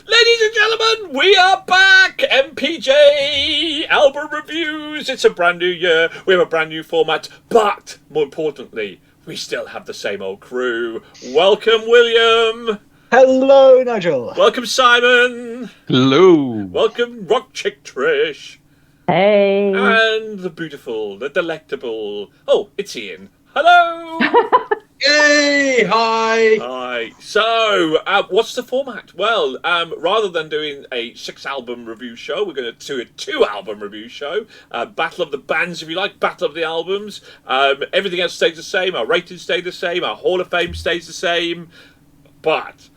Ladies and gentlemen, we are back! MPJ album reviews. It's a brand new year. We have a brand new format, but more importantly, we still have the same old crew. Welcome, William. Hello, Nigel. Welcome, Simon. Hello. Welcome, Rock Chick Trish. Hey. And the beautiful, the delectable. Oh, it's Ian. Hello. Yay! Hi! Hi. So, what's the format? Well, rather than doing a 6-album review show, we're going to do a 2-album review show. Battle of the bands, if you like, battle of the albums. Everything else stays the same. Our ratings stay the same. Our Hall of Fame stays the same. But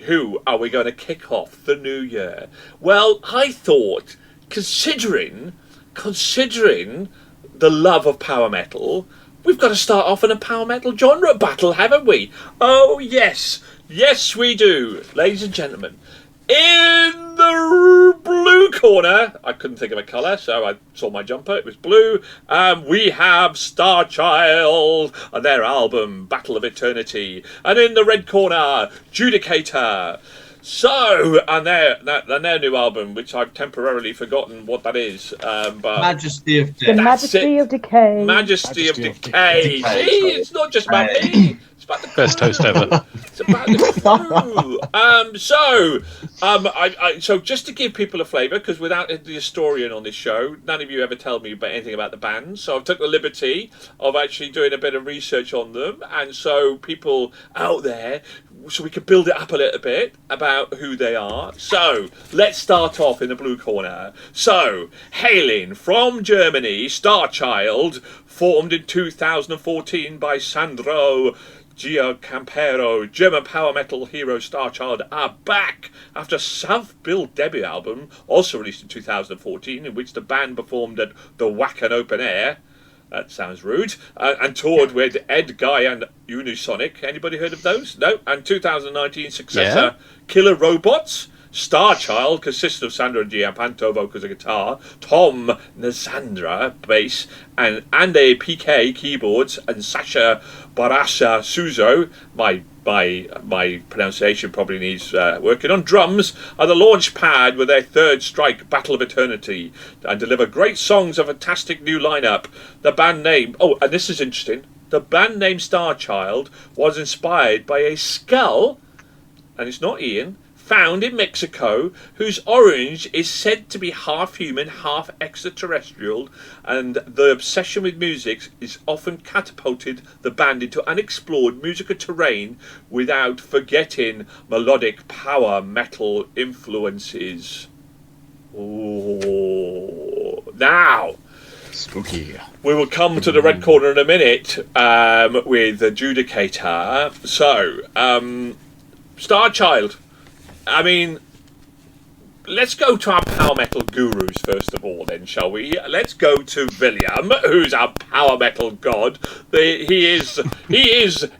who are we going to kick off the new year? Well, I thought, considering the love of power metal, we've got to start off in a power metal genre battle, haven't we? Oh, yes. Yes, we do. Ladies and gentlemen, in the blue corner, I couldn't think of a colour, so I saw my jumper. It was blue. We have Starchild and their album, Battle of Eternity. And in the red corner, Judicator. So, and their new album, which I've temporarily forgotten what that is, but Majesty of The Death. Majesty of Decay. Majesty of Decay. See, it's not just about me. It's about the crew. Best host ever. It's about the crew. So just to give people a flavour, because without the historian on this show, none of you ever tell me about anything about the band. So I've took the liberty of actually doing a bit of research on them, and so people out there, so we could build it up a little bit about who they are. So let's start off in the blue corner. So, hailing from Germany, Starchild, formed in 2014 by Sandro Giacampero. German power metal hero Starchild are back after a self-billed debut album, also released in 2014, in which the band performed at the Wacken Open Air. That sounds rude. And toured with Ed Guy and Unisonic. Anybody heard of those? No. And 2019 successor, Killer Robots. Starchild consists of Sandro Giampanto, vocals and guitar, Tom Nazandra, bass, and Ande PK, keyboards, and Sasha Barasha Suzo, my pronunciation probably needs working on, drums, are the launch pad with their third strike, Battle of Eternity, and deliver great songs, a fantastic new lineup. The band name, and this is interesting, the band name Starchild was inspired by a skull, and it's not Ian, found in Mexico, whose orange is said to be half human, half extraterrestrial, and the obsession with music is often catapulted the band into unexplored musical terrain without forgetting melodic power metal influences. Ooh. Now, Spooky. we will come to the red corner in a minute with the Judicator. So, Starchild. I mean, let's go to our power metal gurus first of all, then, shall we? Let's go to William, who's our power metal god. He is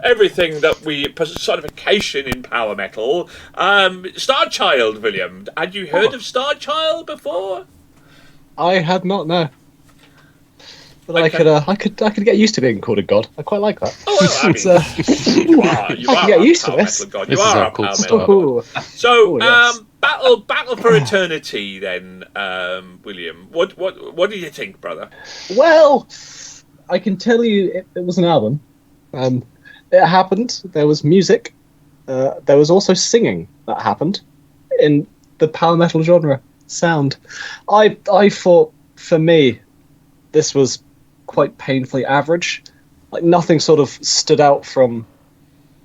everything that we personification in power metal. Starchild, William. Had you heard of Starchild before? I had not, no. But Okay. I could get used to being called a god. I quite like that. Oh, well, I mean, you are I can our get used to power this. metal god. This You is are our our cool power stuff. metal god. Ooh. So, yes. Battle for Eternity, then, William. What do you think, brother? Well, I can tell you it was an album. It happened. There was music. There was also singing that happened in the power metal genre sound. I thought, for me, this was quite painfully average. Like, nothing sort of stood out from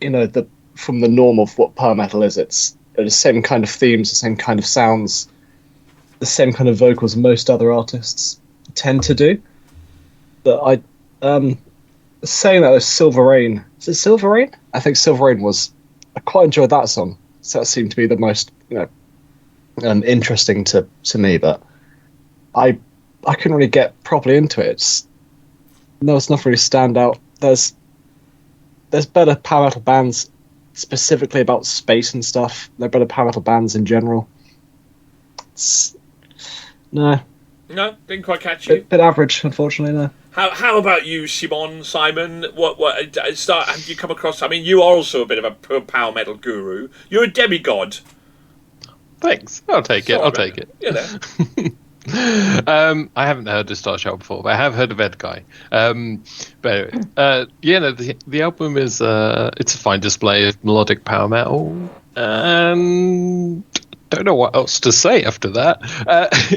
the norm of what power metal is. It's the same kind of themes, the same kind of sounds, the same kind of vocals most other artists tend to do. But saying that was Silver Rain. Is it Silver Rain? I think Silver Rain was. I quite enjoyed that song. So that seemed to be the most interesting to me. But I couldn't really get properly into it. There was nothing really stand out. There's better power metal bands specifically about space and stuff. There are better power metal bands in general. No, Didn't quite catch you. bit average, unfortunately. No. How about you, Simon? What have you come across? I mean, you are also a bit of a power metal guru. You're a demigod. Thanks. I'll take it. Sorry, I'll man. take it. You know. I haven't heard of Starchild before, but I have heard of Edguy. But the album is it's a fine display of melodic power metal, and don't know what else to say after that.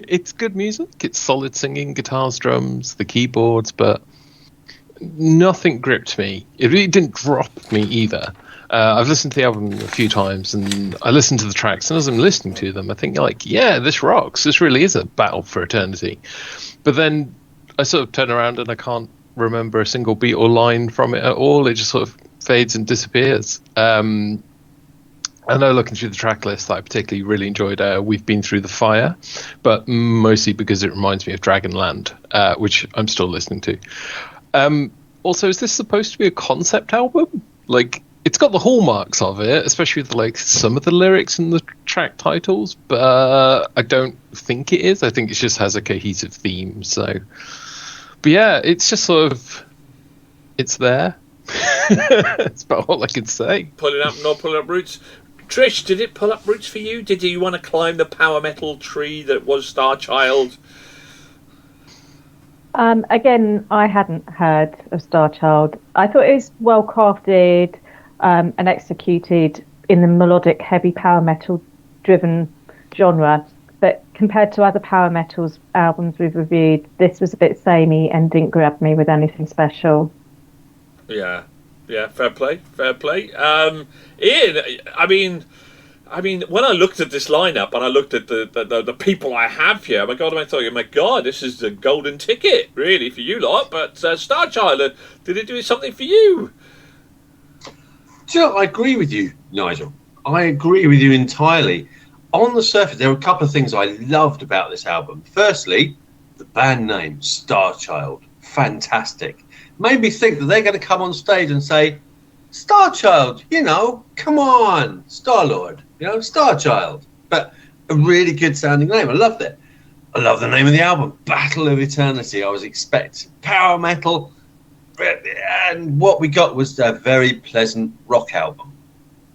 It's good music. It's solid singing, guitars, drums, the keyboards, but nothing gripped me. It really didn't drop me either. I've listened to the album a few times, and I listen to the tracks, and as I'm listening to them, I think, like, yeah, this rocks. This really is a battle for eternity. But then I sort of turn around, and I can't remember a single beat or line from it at all. It just sort of fades and disappears. I know, looking through the track list, that I particularly really enjoyed We've Been Through the Fire, but mostly because it reminds me of Dragonland, which I'm still listening to. Also, is this supposed to be a concept album? Like, it's got the hallmarks of it, especially with like some of the lyrics and the track titles, but I don't think it is. I think it just has a cohesive theme. So, but yeah, it's just sort of, it's there. That's about all I can say. Pulling up roots. Trish, did it pull up roots for you? Did you want to climb the power metal tree that was Starchild? Again, I hadn't heard of Starchild. I thought it was well crafted and executed in the melodic, heavy power metal driven genre. But compared to other power metals albums we've reviewed, this was a bit samey and didn't grab me with anything special. Yeah, fair play. Ian, I mean, when I looked at this lineup and I looked at the people I have here, I thought, my God, this is the golden ticket, really, for you lot. But Starchild, did it do something for you? Do you know, I agree with you, Nigel. I agree with you entirely. On the surface, there were a couple of things I loved about this album. Firstly, the band name, Starchild. Fantastic. Made me think that they're going to come on stage and say, Starchild, come on, Star-Lord, Starchild. But a really good sounding name. I loved it. I love the name of the album, Battle of Eternity. I was expecting power metal, and what we got was a very pleasant rock album.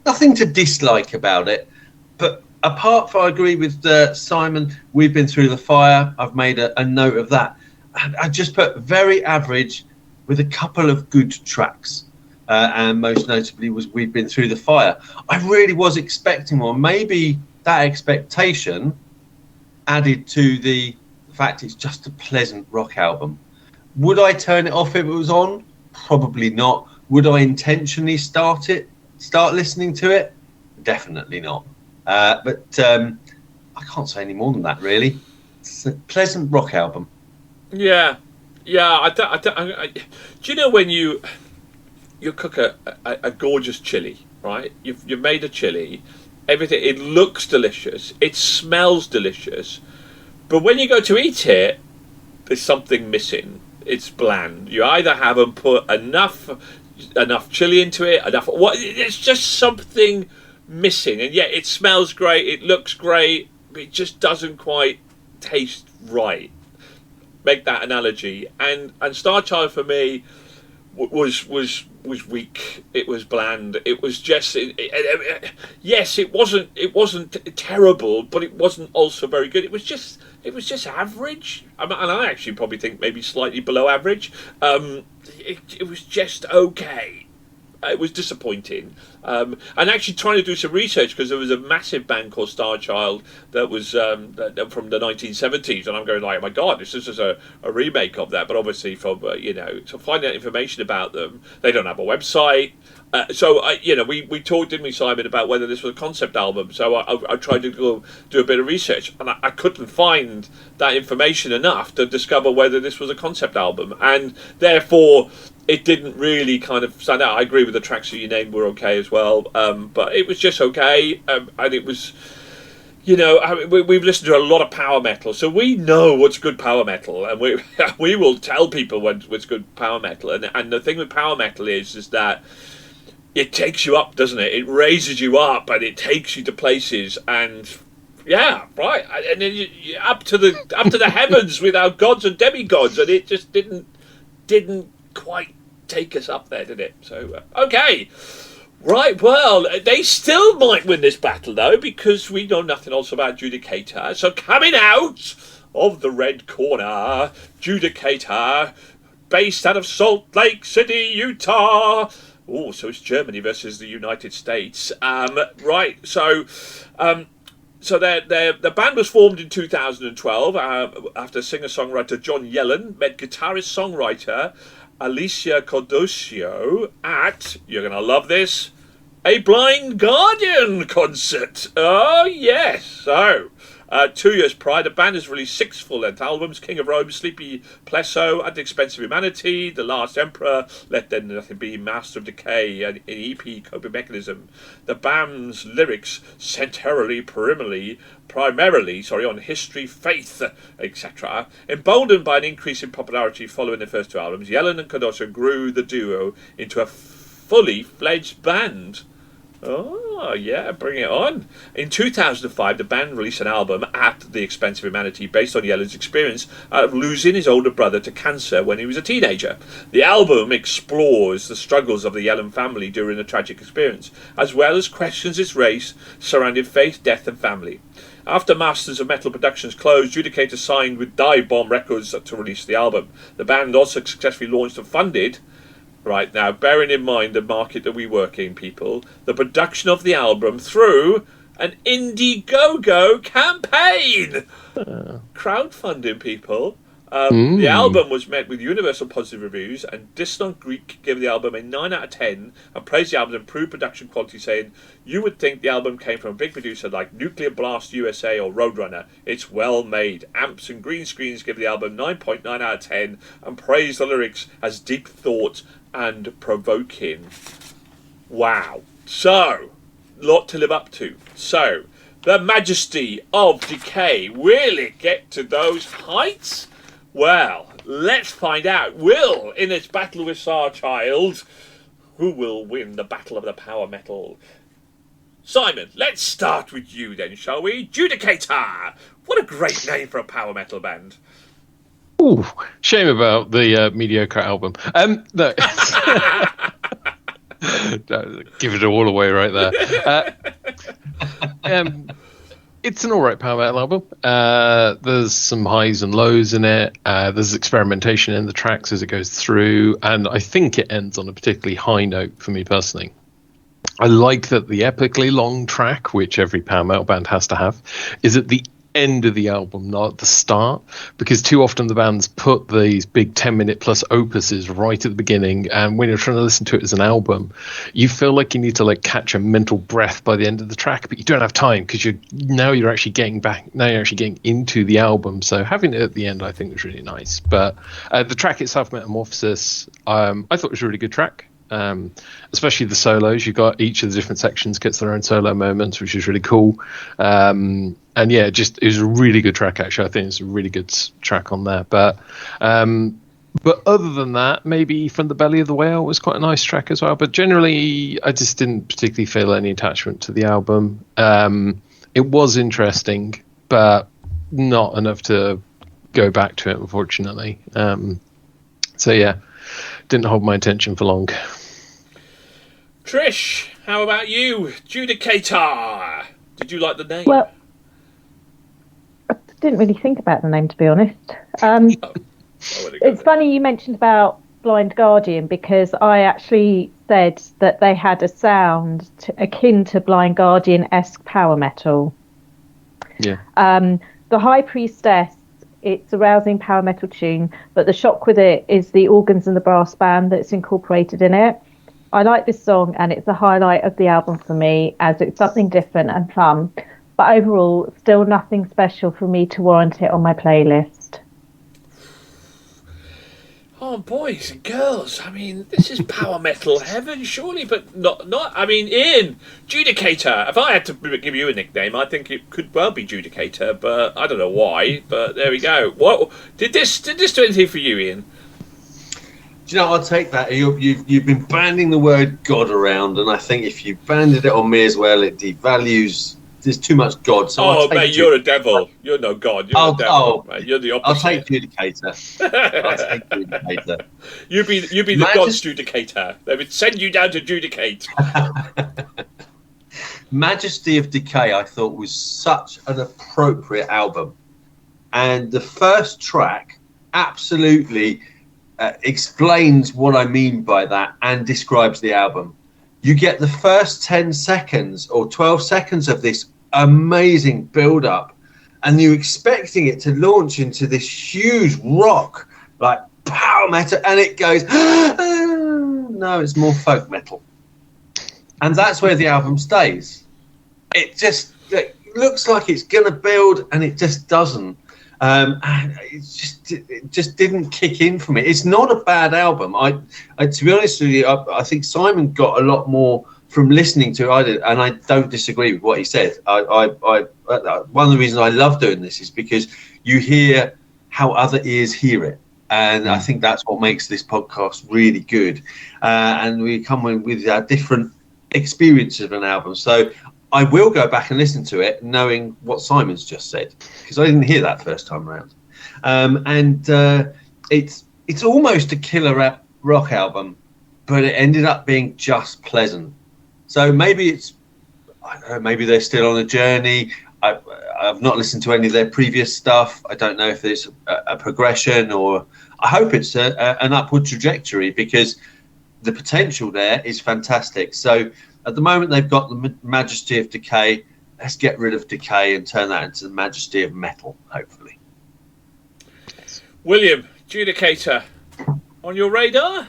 Nothing to dislike about it, but apart from, I agree with Simon, We've Been Through the Fire. I've made a note of that. I just put very average with a couple of good tracks. And most notably was We've Been Through the Fire. I really was expecting more. Maybe that expectation added to the fact it's just a pleasant rock album. Would I turn it off if it was on? Probably not. Would I intentionally start listening to it? Definitely not. But I can't say any more than that, really. It's a pleasant rock album. Yeah. Do you know when you cook a gorgeous chili, right? You've made a chili, everything, it looks delicious, it smells delicious, but when you go to eat it, there's something missing. It's bland. You either haven't put enough chili into it, it's just something missing. And yet it smells great, it looks great, but it just doesn't quite taste right. Make that analogy. And Starchild for me was weak. It was bland. It was just yes, it wasn't terrible, but it wasn't also very good. It was just average. And I actually probably think maybe slightly below average. It was just okay. It was disappointing. And actually trying to do some research, because there was a massive band called Starchild that was from the 1970s, and I'm going like, oh my God, this is a remake of that. But obviously, from so finding out information about them, they don't have a website. We talked, didn't we, Simon, about whether this was a concept album. So I tried to go do a bit of research, and I couldn't find that information enough to discover whether this was a concept album, and therefore it didn't really kind of stand out. I agree with the tracks that you named were okay as well, but it was just okay, and it was, we've listened to a lot of power metal, so we know what's good power metal, and we will tell people what's good power metal, and the thing with power metal is that it takes you up, doesn't it? It raises you up, and it takes you to places, and yeah, right, and then you up to the heavens with our gods and demigods, and it just didn't quite take us up there, did it? So okay, Right, well, they still might win this battle, though, because we know nothing else about Judicator. So coming out of the red corner, Judicator, based out of Salt Lake City, Utah. Oh, so it's Germany versus the United States. Right, so the band was formed in 2012 after singer-songwriter John Yellen met guitarist-songwriter Alicia Codosio at, you're going to love this, a Blind Guardian concert. Oh, yes. So, 2 years prior, the band has released 6 full-length albums: King of Rome, Sleepy Plesso, At the Expense of Humanity, The Last Emperor, Let There Nothing Be, Master of Decay, and an EP, Coping Mechanism. The band's lyrics centrally primarily on history, faith, etc. Emboldened by an increase in popularity following their first 2 albums, Yellen and Cardoso grew the duo into a fully fledged band. Oh, yeah, bring it on. In 2005, the band released an album, At the Expense of Humanity, based on Yellen's experience of losing his older brother to cancer when he was a teenager. The album explores the struggles of the Yellen family during the tragic experience, as well as questions its race surrounding faith, death, and family. After Masters of Metal Productions closed, Judicator signed with Dive Bomb Records to release the album. The band also successfully launched and funded, right now, bearing in mind the market that we work in, people, the production of the album through an Indiegogo campaign. Crowdfunding, people. The album was met with universal positive reviews, and Distant Greek gave the album a 9 out of 10 and praised the album's improved production quality, saying, "You would think the album came from a big producer like Nuclear Blast USA or Roadrunner. It's well made." Amps and Green Screens gave the album 9.9 out of 10 and praised the lyrics as deep thought and provoking. Wow. So, lot to live up to. So, the Majesty of Decay, will it get to those heights? Well, let's find out. Will, in its battle with Starchild, who will win the battle of the power metal? Simon, let's start with you then, shall we? Judicator! What a great name for a power metal band. Ooh, shame about the mediocre album. No. Give it all away right there. It's an alright power metal album. There's some highs and lows in it. There's experimentation in the tracks as it goes through, and I think it ends on a particularly high note for me personally. I like that the epically long track, which every power metal band has to have, is at the end of the album, not at the start, because too often the bands put these big 10-minute plus opuses right at the beginning, and when you're trying to listen to it as an album, you feel like you need to like catch a mental breath by the end of the track, but you don't have time because you're actually getting into the album. So having it at the end I think was really nice. But the track itself, Metamorphosis, I thought was a really good track. Especially the solos. You got each of the different sections gets their own solo moments, which is really cool. And yeah, it was a really good track actually. I think it's a really good track on there. But other than that, maybe From the Belly of the Whale was quite a nice track as well. But generally, I just didn't particularly feel any attachment to the album. It was interesting, but not enough to go back to it, unfortunately. So yeah, didn't hold my attention for long. Trish, how about you? Judicator! Did you like the name? Well, I didn't really think about the name, to be honest. It's funny you mentioned about Blind Guardian, because I actually said that they had a sound akin to Blind Guardian-esque power metal. Yeah. The High Priestess, it's a rousing power metal tune, but the shock with it is the organs and the brass band that's incorporated in it. I like this song, and it's a highlight of the album for me, as it's something different and fun. But overall, still nothing special for me to warrant it on my playlist. Oh, boys and girls, I mean, this is power metal heaven, surely, but not. I mean, Ian, Judicator. If I had to give you a nickname, I think it could well be Judicator, but I don't know why. But there we go. What did this do anything for you, Ian? Do you know, I'll take that. You've been banding the word God around, and I think if you banded it on me as well, it devalues there's too much God. So oh, mate, you're a devil. You're no God. You're a devil. Mate. You're the opposite. I'll take Judicator. I'll take Judicator. You be the God's Judicator. They would send you down to Judicate. Majesty of Decay, I thought, was such an appropriate album. And the first track absolutely explains what I mean by that and describes the album. You get the first 10 seconds or 12 seconds of this amazing build-up, and you're expecting it to launch into this huge rock, like power metal, and it goes, no, it's more folk metal. And that's where the album stays. It looks like it's going to build, and it just doesn't. And it just didn't kick in for me. It's not a bad album. I to be honest with you, I think Simon got a lot more from listening to it. I did, and I don't disagree with what he said. One of the reasons I love doing this is because you hear how other ears hear it, and I think that's what makes this podcast really good. And we come with our different experiences of an album. So I will go back and listen to it knowing what Simon's just said, because I didn't hear that first time around. It's almost a killer rock album, but it ended up being just pleasant. So maybe I don't know, maybe they're still on a journey. I've not listened to any of their previous stuff. I don't know if there's a progression, or I hope it's an upward trajectory, because the potential there is fantastic. So at the moment, they've got the Majesty of Decay. Let's get rid of Decay and turn that into the Majesty of Metal, hopefully. William, Judicator, on your radar?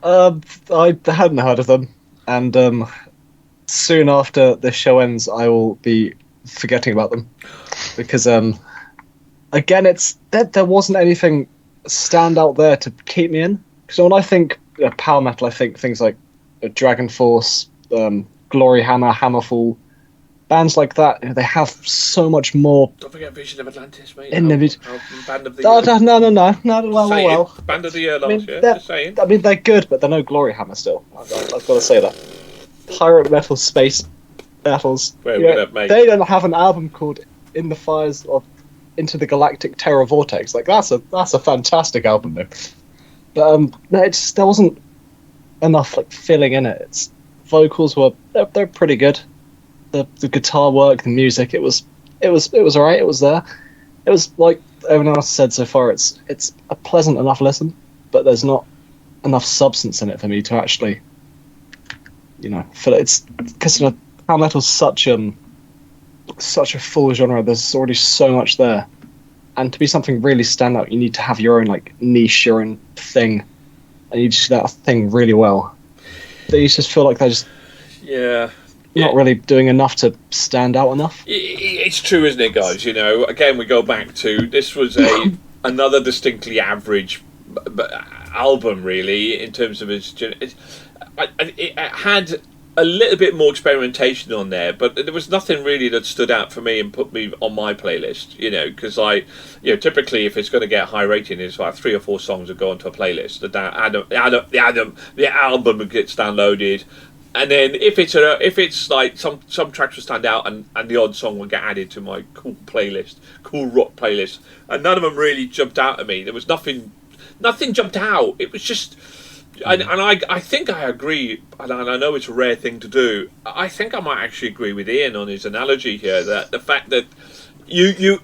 I hadn't heard of them, and soon after this show ends, I will be forgetting about them, because again, there wasn't anything stand out there to keep me in. So when I think power metal, I think things like Dragon Force, Glory Hammer, Hammerfall, bands like that. They have so much more. Don't forget Vision of Atlantis, mate. Band of the year. Band of the year last year. Just saying. I mean, they're good, but they're no Glory Hammer still. I've got to say that. Pirate metal, space battles. They don't have an album called In the Fires of Into the Galactic Terror Vortex. Like that's a fantastic album, though. But there wasn't enough filling in it. Its vocals they're pretty good. The guitar work, the music, it was alright. It was there. It was like everyone else said so far. It's a pleasant enough listen, but there's not enough substance in it for me to actually, feel it. It's because power metal's such a full genre. There's already so much there, and to be something really stand out, you need to have your own niche, your own thing, and you just do that thing really well. They just feel like they're just not really doing enough to stand out enough. It's true, isn't it, guys? Again, we go back to this was another distinctly average album, really, in terms of its. It had a little bit more experimentation on there, but there was nothing really that stood out for me and put me on my playlist. Because typically if it's going to get a high rating, it's like 3 or 4 songs that go onto a playlist. The album gets downloaded. And then if it's like some tracks will stand out and the odd song will get added to my cool rock playlist, and none of them really jumped out at me. There was nothing jumped out. It was just, and I think I agree, and I know it's a rare thing to do. I think I might actually agree with Ian on his analogy here, that the fact that you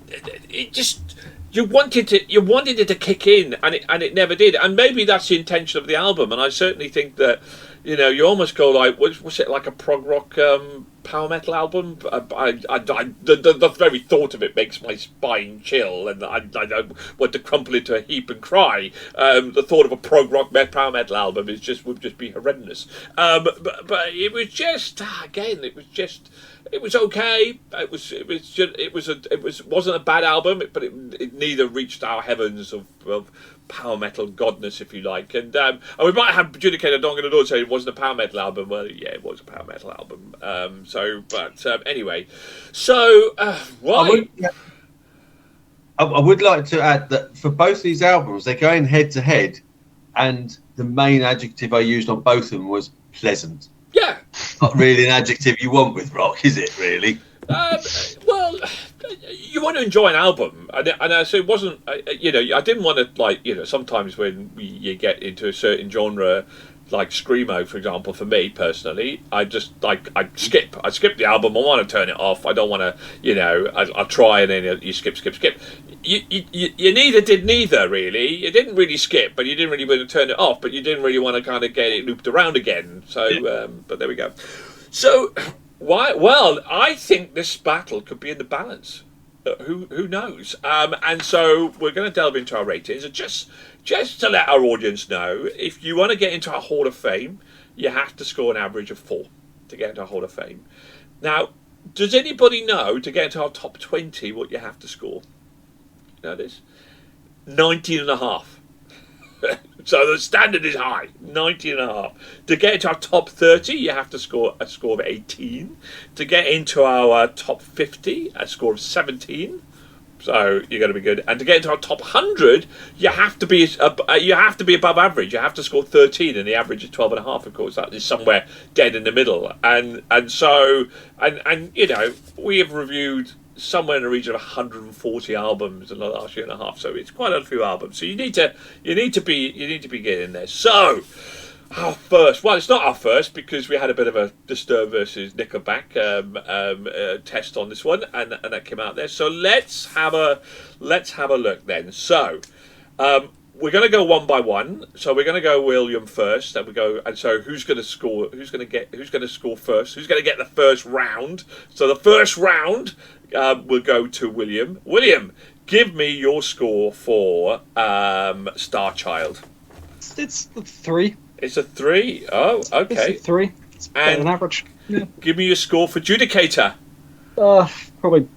wanted it to kick in, and it never did. And maybe that's the intention of the album, and I certainly think that. You almost go like, was it like a prog rock power metal album? The very thought of it makes my spine chill, and I want to crumple into a heap and cry. The thought of a prog rock power metal album would just be horrendous. But it was just it was okay. It wasn't a bad album, but it neither reached our heavens of power metal godness, if you like, and we might have Judicator knocking on the door saying it wasn't a power metal album. Well, yeah, it was a power metal album. Anyway, why? I would like to add that for both these albums, they're going head to head, and the main adjective I used on both of them was pleasant. Yeah, not really an adjective you want with rock, is it? Really? Well, you want to enjoy an album, and so it wasn't. I didn't want to sometimes when you get into a certain genre, like screamo, for example, for me personally, I skip the album. I want to turn it off. I don't want to, I'll try and then you skip. You neither did neither really. You didn't really skip, but you didn't really want to turn it off. But you didn't really want to kind of get it looped around again. So, but there we go. So. Why? Well, I think this battle could be in the balance. Who knows? And so we're going to delve into our ratings. And just to let our audience know, if you want to get into our Hall of Fame, you have to score an average of 4 to get into our Hall of Fame. Now, does anybody know to get into our top 20 what you have to score? You know this? 19.5. So the standard is high, 19.5. To get into our top 30, you have to score a score of 18. To get into our top 50, a score of 17. So you're going to be good. And to get into our top 100, you have to be above average. You have to score 13, and the average is 12.5. Of course, that is somewhere dead in the middle. And we have reviewed somewhere in the region of 140 albums in the last year and a half, so it's quite a few albums. So you need to be getting there. So our first, well, it's not our first because we had a bit of a Disturbed versus Nickelback test on this one, and that came out there. So let's have a look then. So we're going to go one by one. So we're going to go William first, and so who's going to score? Who's going to score first? Who's going to get the first round? So the first round will go to William. William, give me your score for Starchild. It's a 3. It's a 3. Oh, okay. It's a 3. It's better than average. Yeah. Give me your score for Judicator. Probably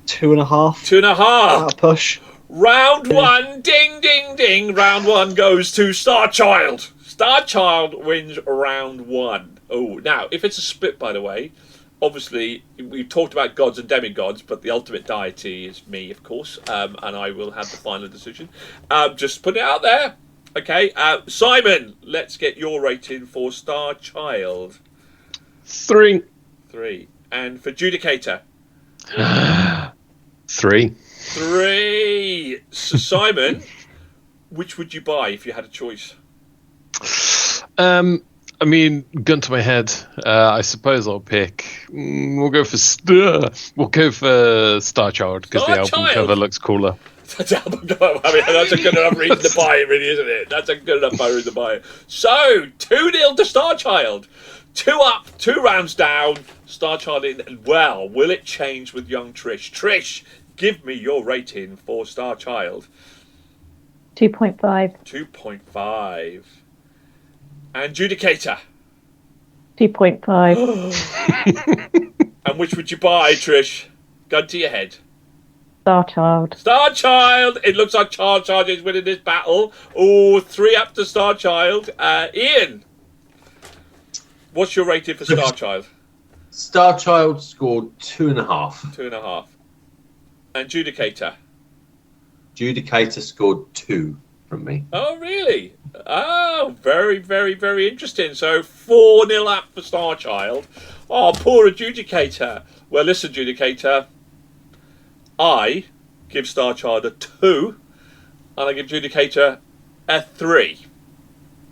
2.5. 2.5. Push. Round 1, ding, ding, ding. Round 1 goes to Starchild. Starchild wins round 1. Oh, now, if it's a split, by the way, obviously, we've talked about gods and demigods, but the ultimate deity is me, of course, and I will have the final decision. Just put it out there. Okay, Simon, let's get your rating for Starchild. 3. 3. And for Judicator? 3. 3. So Simon, which would you buy if you had a choice? I mean, gun to my head, I suppose I'll pick. We'll go for Starchild because the album cover looks cooler. That's album cover. I mean, that's a good enough reason to buy it, really, isn't it? That's a good enough reason to buy it. So 2-0 to Starchild. 2 up, 2 rounds down. Starchild in. Well, will it change with young Trish? Trish, give me your rating for Starchild. 2.5. 2.5. And Judicator. 2.5. And which would you buy, Trish? Gun to your head. Starchild. Starchild. It looks like Starchild is winning this battle. Oh, 3 up to Starchild. Ian, what's your rating for Starchild? Starchild scored 2.5. 2.5. And Judicator. Judicator scored 2 from me. Oh, really? Oh, very, very, very interesting. So 4-0 up for Starchild. Oh, poor Judicator. Well, listen, Judicator. I give Starchild a 2, and I give Judicator a 3.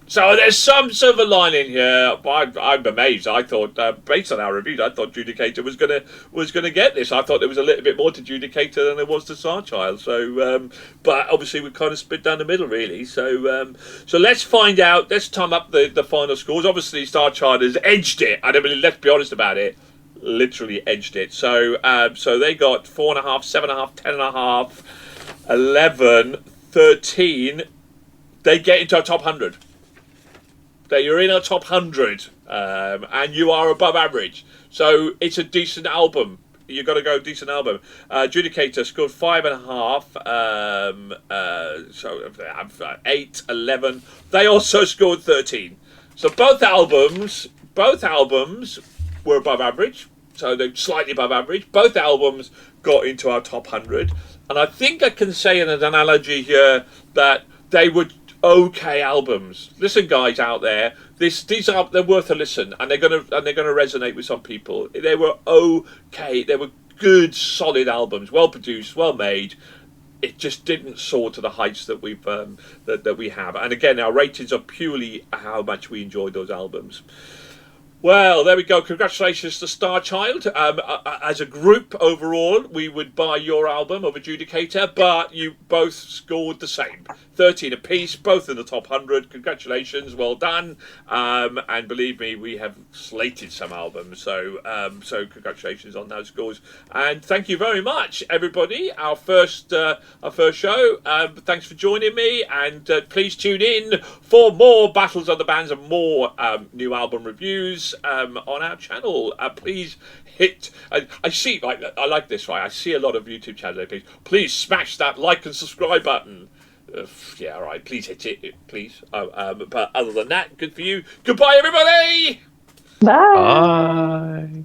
So there's some silver lining here. I'm amazed. I thought, based on our reviews, I thought Judicator was gonna get this. I thought there was a little bit more to Judicator than there was to Starchild. So, but obviously we kind of split down the middle, really. So, so let's find out. Let's time up the final scores. Obviously, Starchild has edged it. Let's be honest about it. Literally edged it. So, so they got 4.5, 7.5, 10.5, 11, 13. They get into our top 100. That you're in our top 100, and you are above average. So it's a decent album. You've got to go decent album. Judicator scored 5.5. So 8, 11. They also scored 13. So both albums were above average. So they're slightly above average. Both albums got into our top 100. And I think I can say in an analogy here that they would okay albums. Listen, guys out there, these are they're worth a listen, and they're gonna resonate with some people. They were okay. They were good, solid albums, well produced, well made. It just didn't soar to the heights that we have. And again, our ratings are purely how much we enjoyed those albums. Well, there we go. Congratulations to Starchild. As a group overall, we would buy your album over Judicator, but you both scored the same. 13 apiece, both in the top 100. Congratulations, well done. And believe me, we have slated some albums, so congratulations on those scores. And thank you very much, everybody. Our first show. Thanks for joining me, and please tune in for more Battles of the Bands and more new album reviews on our channel. Please hit. I see. I like this. Right, I see a lot of YouTube channels. Please smash that like and subscribe button. Yeah, all right. Please hit it, please. But other than that, good for you. Goodbye, everybody. Bye. Bye.